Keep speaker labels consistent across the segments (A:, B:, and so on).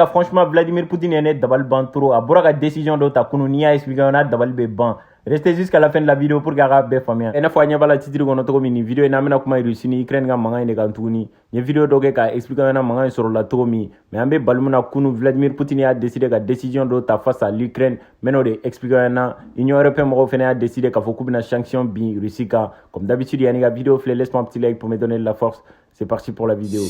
A: Franchement, Vladimir Poutine est dabal ban trop. A bora ka décision do ta kunu ni a expliqué on a dabal be ban. Restez jusqu'à la fin de la vidéo pour que be famille. Ena fo nya bala titre gono to mi vidéo na mena kuma Russie ni Ukraine ga manga ne kan tuni. Ni vidéo do ke ka expliquer na manga sur la to mi. Mais ambe balmuna kunu Vladimir Poutine a décidé ka décision do ta face à l'Ukraine. Meno de expliquer na Union européenne mo fene a décidé ka fo kubina sanction bi Russie ka. Comme d'habitude yani ga vidéo laisse-moi un petit like pour me donner de la force. C'est parti pour la vidéo.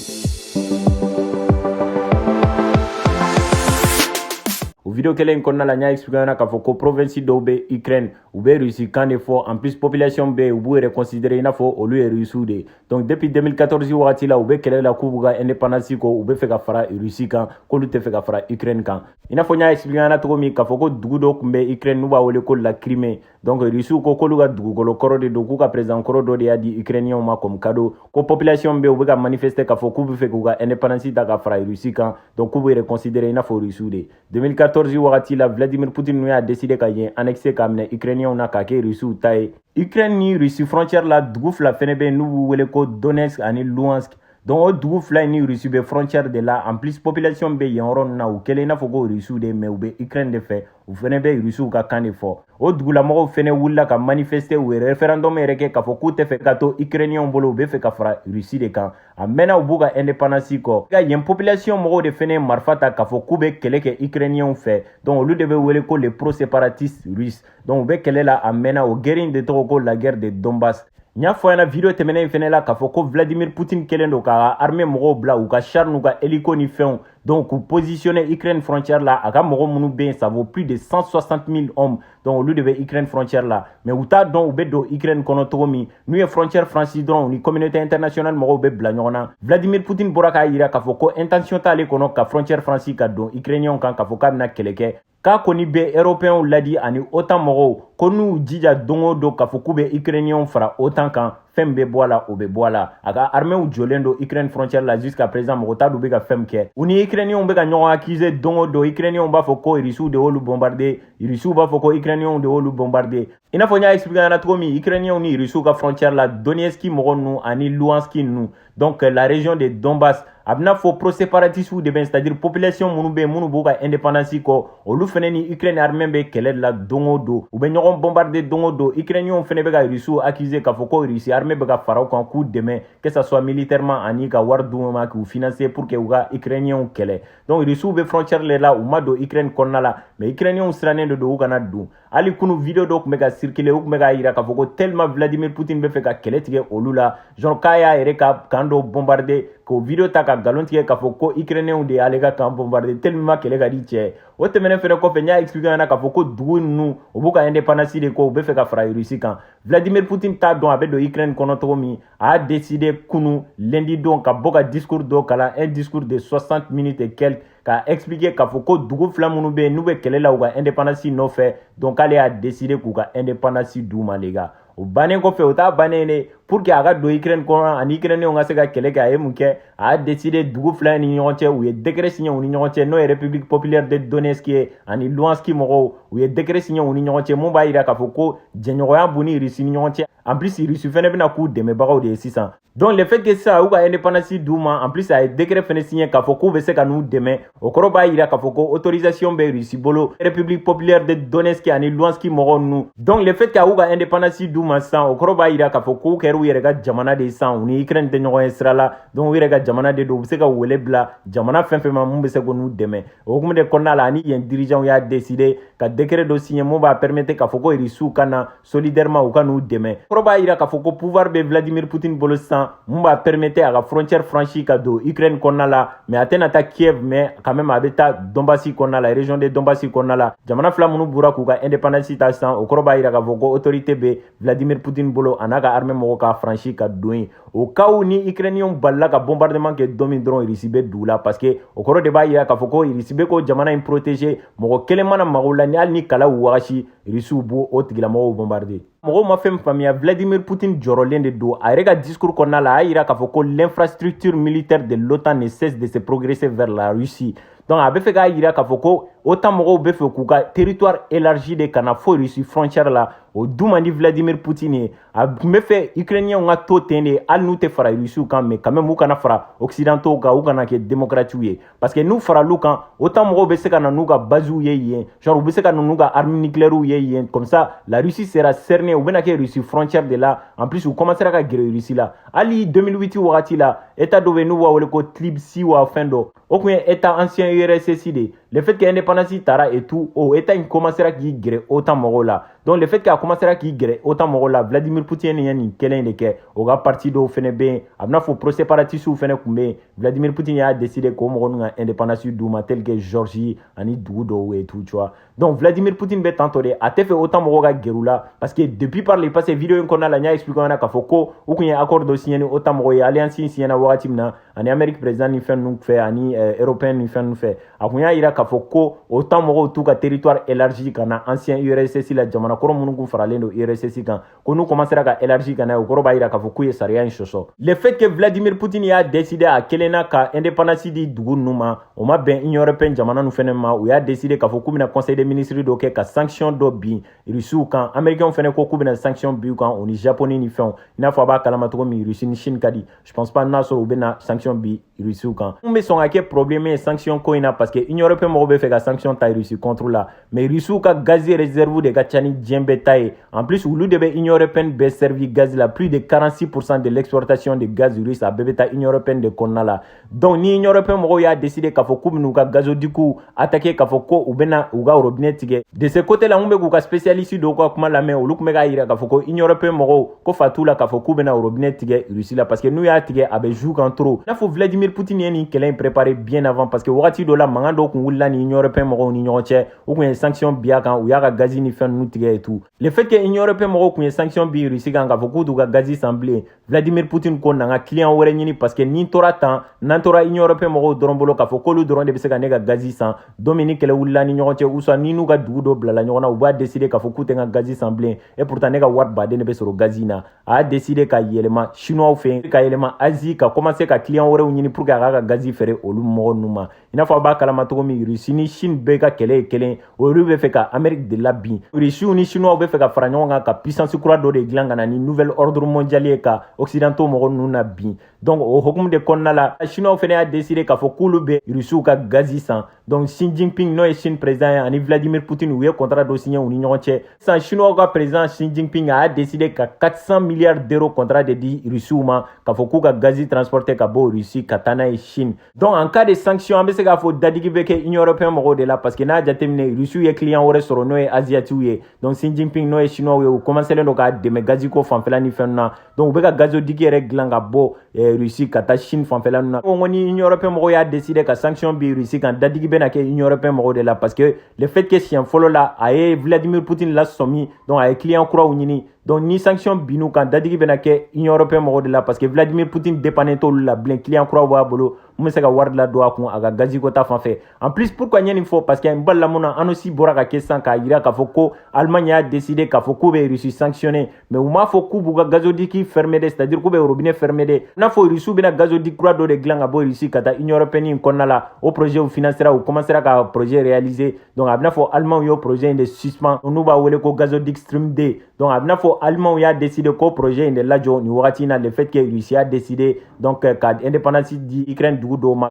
A: Vidéo kelen konna la nya expliquer na ka fo ko province do be Ukraine ou be Russie quand il faut en plus population be ou be reconsidérer na fo au lieu Russie de donc depuis 2014 wati la ou be kele la kubuga indépendance ko ou be fe ka fara Russie kan ko lu te fe ka fara Ukraine kan ina fo nya expliquer na to mi ka fo ko dugu do kumbe Ukraine nu ba wole ko la Crimée donc Russie ko lu ga dugu ko lo koro de do ku ka président koro do de ya di Ukrainien ma comme cadeau ko population be ou be ka manifester ka fo ku be fe ko ga indépendance da ka fara Russie kan donc ku be reconsidérer na fo Russie de 2014 wakati la Vladimir Poutine a décidé ka yen annexer ka mine Ukrainien na ka ke Russie taye Ukraine ni Russie frontière la dugu fla fene be nu wele ko Donetsk ani Luhansk donc o dugu fla ni Russie be frontière de là en plus population be yen ron na ou kele na fogo Russie de mais ou be Ukraine de fait ou fene be Russie ka kan de fort o dugu la mo fene wulla ka manifester ou référendum ereke ka fo te fe ka to Ukrainien bolo be fe ka fra Russie de kan amena u buga indépendance ko ga yen population mo de fene marfata ka fo be kele ke Ukrainien fait donc lu de be wele ko les pro-séparatistes russes donc be kele la amena o guerre de to ko la guerre de Donbass nya fo yana vidéo temene fene la ka fo ko Vladimir Poutine kelendo ka armée mo bla ou ka char nou ka hélico ni feon donc pour positionner Ukraine frontière là aga mo munu ben ça vaut plus de 160 000 hommes donc au lieu de Ukraine frontière là mais uta donc be do Ukraine kono tomi nous e frontière franchise donc ni communauté internationale mo be bla nyona Vladimir Poutine boraka ira ka fo ko intention ta le kono ka frontière franchise ka don Ukrainien kan ka fo ka na keleke ka koni be européen ladi ani autant mogo konu jija dongo do ka fo kube Ukrainien fara autant kan fembe boala obe boala aga armée ou jolendo Ukraine frontière là jusqu'à présent mogo ta do be ka femke uni Ukrainien be ka nyon accuser dongo do Ukrainien ba fo ko irisu de olu bombarder irisu ba fo ko Ukrainien de olu bombarder ina fo nya expliquer na tromi Ukrainien ni irisu ka frontière là Donetsk mogo nu ani Luhansk nu donc la région de Donbass abna fo pro-séparatiste ou de ben c'est-à-dire population munu boka indépendance ko olu fene ni Ukraine armée be kele la dongo do ou be nyogon bombarder dongo do Ukrainien fene be ga Russie accuser ka fo ko Russie armée be ga faraw kan coup de main que ça soit militairement ani ka war douma ki financer pour que uga Ukrainien kele donc Russie be frontière le là ou ma do Ukraine konna la mais Ukrainien srané do u kana du ali kunu vidéo do mega circuler ou mega ira ka fo ko tellement Vladimir Poutine be fe ka kele tige olu la genre kaya ere ka kando bombarder ko vidéo ta ka galon tige ka fo ko Ukrainien de ale ka kan bombarder tellement kele ka di che o temene fere ko fe nya expliquer na ka fo ko dugu nu o buka indépendance de ko be fe ka fra Russie kan Vladimir Poutine ta don abe do Ukraine kono to mi a décidé kunu lundi don ka boka discours do kala un discours de 60 minutes et quelques ka expliquer ka fo ko dugu flamunu be nu be kele la u ka indépendance no fait donc ale a décidé ku ka indépendance du ma les gars o banen ko fe o ta banen ne pour que aga do Ukraine ko ani Ukraine on ga se ka kele ka e munke a décidé dugu flan ni ñonche ou ye décret signé ou ni ñonche no République populaire de Donetsk ani Luhansk mo ou ye décret signé ou ni ñonche mo ba ira ka fo ko jenyoya buni risi ni ñonche en plus il reçu fene bina coup de me bagaw de 600 donc le fait que ça ou ka indépendance douma en plus a décret fene signé ka fo ko be se ka nous demain o koro ba ira ka fo ko autorisation be Russie bolo République populaire de Donetsk ani Luhansk mo nu donc le fait que ou ka indépendance douma sans o koro ba ira ka fo ko keru yere ga jamana de sans ni Ukraine de ñoy srala donc yere ga jamana de do be se ka wele bla jamana fenfe ma mu be se ko nous demain o kuma de konna la ni yen dirigeant ya décidé ka décret do signé mo ba permettre ka fo ko Russie kana solidairement ou ka nous demain ba ira ka fo ko pouvoir be Vladimir Poutine bolo san mba permettre à la frontière franchie ka do Ukraine konna la mais atena ta Kiev mais quand même abeta Donbass konna la région de Donbass konna la jamana flamunu bura ku ka indépendance ta san o ba ira ka fo ko autorité be Vladimir Poutine bolo anaka armée mo ka franchie ka doin au cas où ni Ukrainien balla ka bombardement ke domi drone risibe doula parce que o koro de ba ira ka fo ko risibe ko jamana in protéger mo kelemana magula ni al ni kala washi risu bu o tigila mo bombarder mogo ma fem famia Vladimir Poutine jorolen de do a rega discours konna la ira ka fo ko l'infrastructure militaire de l'OTAN ne cesse de se progresser vers la Russie donc abe fe ga ira ka fo ko autant mɔgɔw bɛ fɛ k'u ka territoire élargi de kana fo Russie frontière la o du man di Vladimir Poutine ye a tun bɛ fɛ Ukrainiens ka to ten de hali n'u tɛ fara Russiw kan mais quand même u kana fara occidentaux kan u kana kɛ démocrates ye parce que n'u faral'u kan autant mɔgɔw bɛ se ka na n'u ka bases ye yen genre u bɛ se ka na n'u ka armes nucléaires ye yen comme ça la Russie sera cernée u bɛna kɛ Russie frontière de la en plus u commencera ka gɛrɛ Russie la hali 2008 wagati la état dɔ bɛ n'u b'a wele ko Tbilisi wa fɛn dɔ o tun ye état ancien URSS de le fait que indépendance tara et tout o état in commencera k'i gɛrɛ autant mɔgɔw la donc le fait qu'a commencera k'i gɛrɛ autant mɔgɔw la Vladimir Poutine ye nin kelen de kɛ o ka parti dɔw fɛnɛ bɛ yen a bɛna fɔ pro-séparatistes fɛnɛ tun bɛ yen Vladimir Poutine y'a décidé k'o mɔgɔ ninnu ka indépendance d'u ma tel que Géorgie ani dugu dɔw et tout tu vois donc Vladimir Poutine bɛ tantɔ de a tɛ fɛ autant mɔgɔw ka gɛrɛ u la parce que depuis par le passé vidéo in kɔnɔna la n y'a expliqué ɲɛna k'a fɔ ko u tun ye accord dɔ signé ni autant mɔgɔw ye alliance in signé na wagati min na ani Amérique président ni fɛn ninnu fɛ ani européen ni fɛn ninnu fɛ a tun y'a jira k'a fɔ ko autant mɔgɔw t'u ka territoire élargi ka na ancien URSS la jamana kɔrɔ minnu kun faralen don URSS kan ko n'u commencera ka élargi ka na o kɔrɔ b'a jira k'a fɔ k'u ye sariya in sɔsɔ le fait que Vladimir Poutine y'a décidé a kelen na ka indépendance di dugu ninnu ma o ma bɛn Union européenne jamana ninnu fɛnɛ ma u y'a décidé k'a fɔ k'u bɛna conseil des ministres dɔ kɛ ka sanction dɔ bin Russiw kan américains fɛnɛ ko k'u bɛna sanction bin u kan o ni Japonais ni fɛnw i n'a fɔ a b'a kalama cogo min Russie ni Chine ka di je pense pas n'a sɔrɔ u bɛna sanction bin Russiw kan mun bɛ sɔn ka kɛ problème ye sanction ko in na parce que Union européenne mɔgɔw bɛ fɛ ka sanction ta Russie contre la mais Russiw ka gaz réserve de ka ca ni diɲɛ bɛɛ ta ye en plus olu de bɛ Union européenne bɛɛ servi gaz la plus de 46% de l'exportation de gaz russe a bɛɛ bɛ taa Union européenne de kɔnɔna la donc ni Union européenne mɔgɔw y'a décidé k'a fɔ k'u bɛna u ka gazoducs attaquer k'a fɔ ko u bɛna u ka robinet tigɛ de ce côté la mun bɛ k'u ka spécialiste dɔw ka kuma lamɛn olu tun bɛ k'a jira k'a fɔ ko Union européenne mɔgɔw ko fa t'u la k'a fɔ k'u bɛna robinet tigɛ Russie la parce que n'u y'a tigɛ a bɛ joue kan trop i n'a fɔ Vladimir Poutine ye nin kɛlɛ in préparé bien avant parce que wagati dɔ la mankan dɔw tun wulila ni Union européenne mɔgɔw ni ɲɔgɔn cɛ u tun ye sanction bin a kan u y'a ka gazi ni fɛn ninnu tigɛ et tout le fait que Union européenne mɔgɔw tun ye sanction bin Russie kan k'a fɔ k'u t'u ka gazi san bilen Vladimir Poutine ko na n ka client wɛrɛ ɲini parce que ni n tora tan n'an tora Union européenne mɔgɔw dɔrɔn bolo k'a fɔ k'olu dɔrɔn de bɛ se ka ne ka gazi san don min ni kɛlɛ wulila ni ɲɔgɔn cɛ ou soit ni n'u ka dugu dɔ bilala ɲɔgɔn na u b'a décider k'a fɔ k'u tɛ n ka gazi san bilen et pourtant ne ka wari baden de bɛ sɔrɔ gazi in na a y'a décider ka yɛlɛma chinois fɛ yen ka yɛlɛma Asie ka commencer ka client wɛrɛw ɲini pour que a k'a ka gazi feere olu mɔgɔ ninnu ma i n'a fɔ a b'a kalama cogo min Russie ni Chine bɛɛ ka kɛlɛ ye kelen olu bɛ fɛ ka Amérique de la bin Russiw ni chinois bɛ fɛ ka fara ɲɔgɔn kan ka puissance kura dɔ de dilan ka na ni nouvel ordre mondial ye ka occidentaux mɔgɔ ninnu na bin donc o hukumu de kɔnɔna la chinois fɛnɛ y'a décidé k'a fɔ k'olu bɛ Russiw ka gazi san donc Xi Jinping n'o ye Chine président ye ani Vladimir Poutine u ye contrat dɔ signé u ni ɲɔgɔn cɛ sisan chinois ka président Xi Jinping a y'a décidé ka 400 milliards d'euros contrat de di Russiw ma k'a fɔ k'u ka gazi transporter ka bɔ Russie ka taa n'a ye Chine donc en cas de sanction an bɛ se k'a fɔ dadigi bɛ kɛ Union européenne mɔgɔw de la parce que n'a jateminɛ Russiw ye client wɛrɛ sɔrɔ n'o ye asiatiw ye donc Xi Jinping n'o ye chinois ye u commencelen don k'a dɛmɛ gazi ko fanfɛla ni fɛn na donc u bɛ ka gazodigi yɛrɛ dilan ka bɔ Russie ka taa Chine fanfɛla na ko ni Union européenne mɔgɔw y'a décidé ka sanction bin Russie kan dadigi bɛna kɛ Union européenne mɔgɔw de la parce que le fait que siɲɛ fɔlɔ la a ye Vladimir Poutine lasɔmi donc a ye client kuraw ɲini donc ni sanction binu kan dadigi bɛna kɛ Union européenne mɔgɔw de la parce que Vladimir Poutine dépendait t'olu la bilen client kuraw b'a bolo mun bɛ se ka wari ladon a kun a ka gazi ko ta fanfɛ en plus pourquoi n ye nin fɔ parce que n balila mun na an aussi bɔra ka kɛ sisan k'a jira k'a fɔ ko Allemagne y'a décidé k'a fɔ k'u bɛ Russie sanctionner mais u m'a fɔ k'u b'u ka gazodiki fermer de c'est à dire k'u bɛ robinet fermer de n'a fɔ Russie bɛna gazodiki kura dɔ de dilan ka bɔ Russie ka taa Union européenne in kɔnɔna la o projet u financera u commencera ka projet réaliser donc a bɛna fɔ Allemagne y'o projet in de suspend n'u b'a wele ko gazodic stream 2 donc a bɛna fɔ Allemagne y'a décidé k'o projet in de lajɔ nin wagati in na le fait que Russie a décidé donc ka indépendance di Ukraine dugu dɔw ma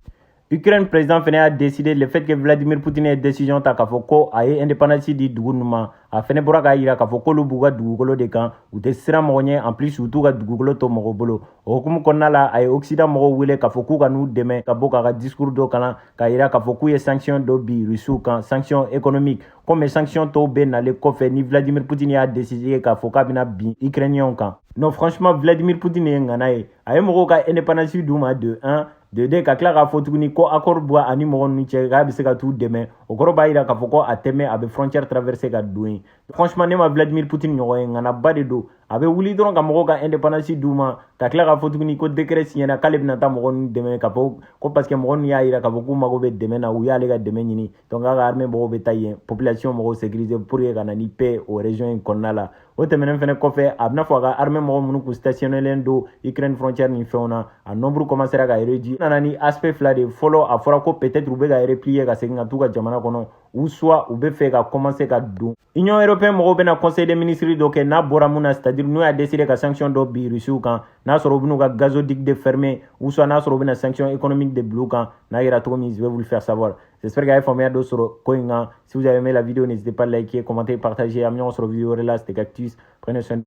A: Ukraine président fɛnɛ y'a décidé le fait que Vladimir Poutine ye décision ta k'a fɔ ko a ye indépendance di dugu ninnu ma a fɛnɛ bɔra k'a jira k'a fɔ k'olu b'u ka dugukolo de kan u tɛ siran mɔgɔ ɲɛ en plus u t'u ka dugukolo to mɔgɔ bolo o hukumu kɔnɔna la a ye occident mɔgɔw wele k'a fɔ k'u ka n'u dɛmɛ ka bɔ k'a ka discours dɔ kalan k'a jira k'a fɔ k'u ye sanction dɔ bin Russiw kan sanction économique comme sanction tɔw bɛ nalen kɔfɛ ni Vladimir Poutine y'a décidé k'a fɔ k'a bɛna bin Ukrainiens kan non franchement Vladimir Poutine ye ŋana ye a ye mɔgɔw ka indépendance d'u ma de 1 de 2 ka tila k'a fɔ tuguni ko accord bɔ ani mɔgɔ ninnu cɛ k'a bɛ se ka t'u dɛmɛ o kɔrɔ b'a jira k'a fɔ ko a tɛmɛ a bɛ frontière traverser ka don yen franchement ne ma Vladimir Poutine ɲɔgɔn ye ŋanaba de don a bɛ wuli dɔrɔn ka mɔgɔw ka indépendance d'u ma ka tila k'a fɔ tuguni ko décret signera k'ale bɛna taa mɔgɔ ninnu dɛmɛ ka fɔ ko parce que mɔgɔ ninnu y'a jira k'a fɔ k'u mago bɛ dɛmɛ na u y'ale ka dɛmɛ ɲini donc k'a ka armée mɔgɔw bɛ taa yen population mɔgɔw sécuriser pour que ka na ni paix o région in kɔnɔna la o tɛmɛnen fɛnɛ kɔfɛ a bɛna fɔ a ka armée mɔgɔ minnu kun stationnelen don Ukraine frontière ni fɛnw na a nombre commencera ka réduire nana ni aspect fila de fɔlɔ a fɔra ko peut-être u bɛ ka replier ka segin ka t'u ka jamana kɔnɔ ou soit ou be fait ka commencer ka don Union européenne mɔgɔw bena conseil des ministres dɔ kɛ n'a bɔra mun na, c'est-à-dire n'u y'a décidé ka sanction dɔ bi Russiw kan n'a sɔrɔ u ben'u ka gazoduc de fermer ou soit n'a sɔrɔ u bena sanction économique de bleu kan n'a yira togo min, je vais vous le faire savoir. J'espère que a ye faamuya dɔ sɔrɔ ko in kan. Si vous avez aimé la vidéo, n'hésitez pas à liker, commenter, partager. Am ɲɔgɔn sɔrɔ vidéo wɛrɛ la, c'était Cactus. Prenez soin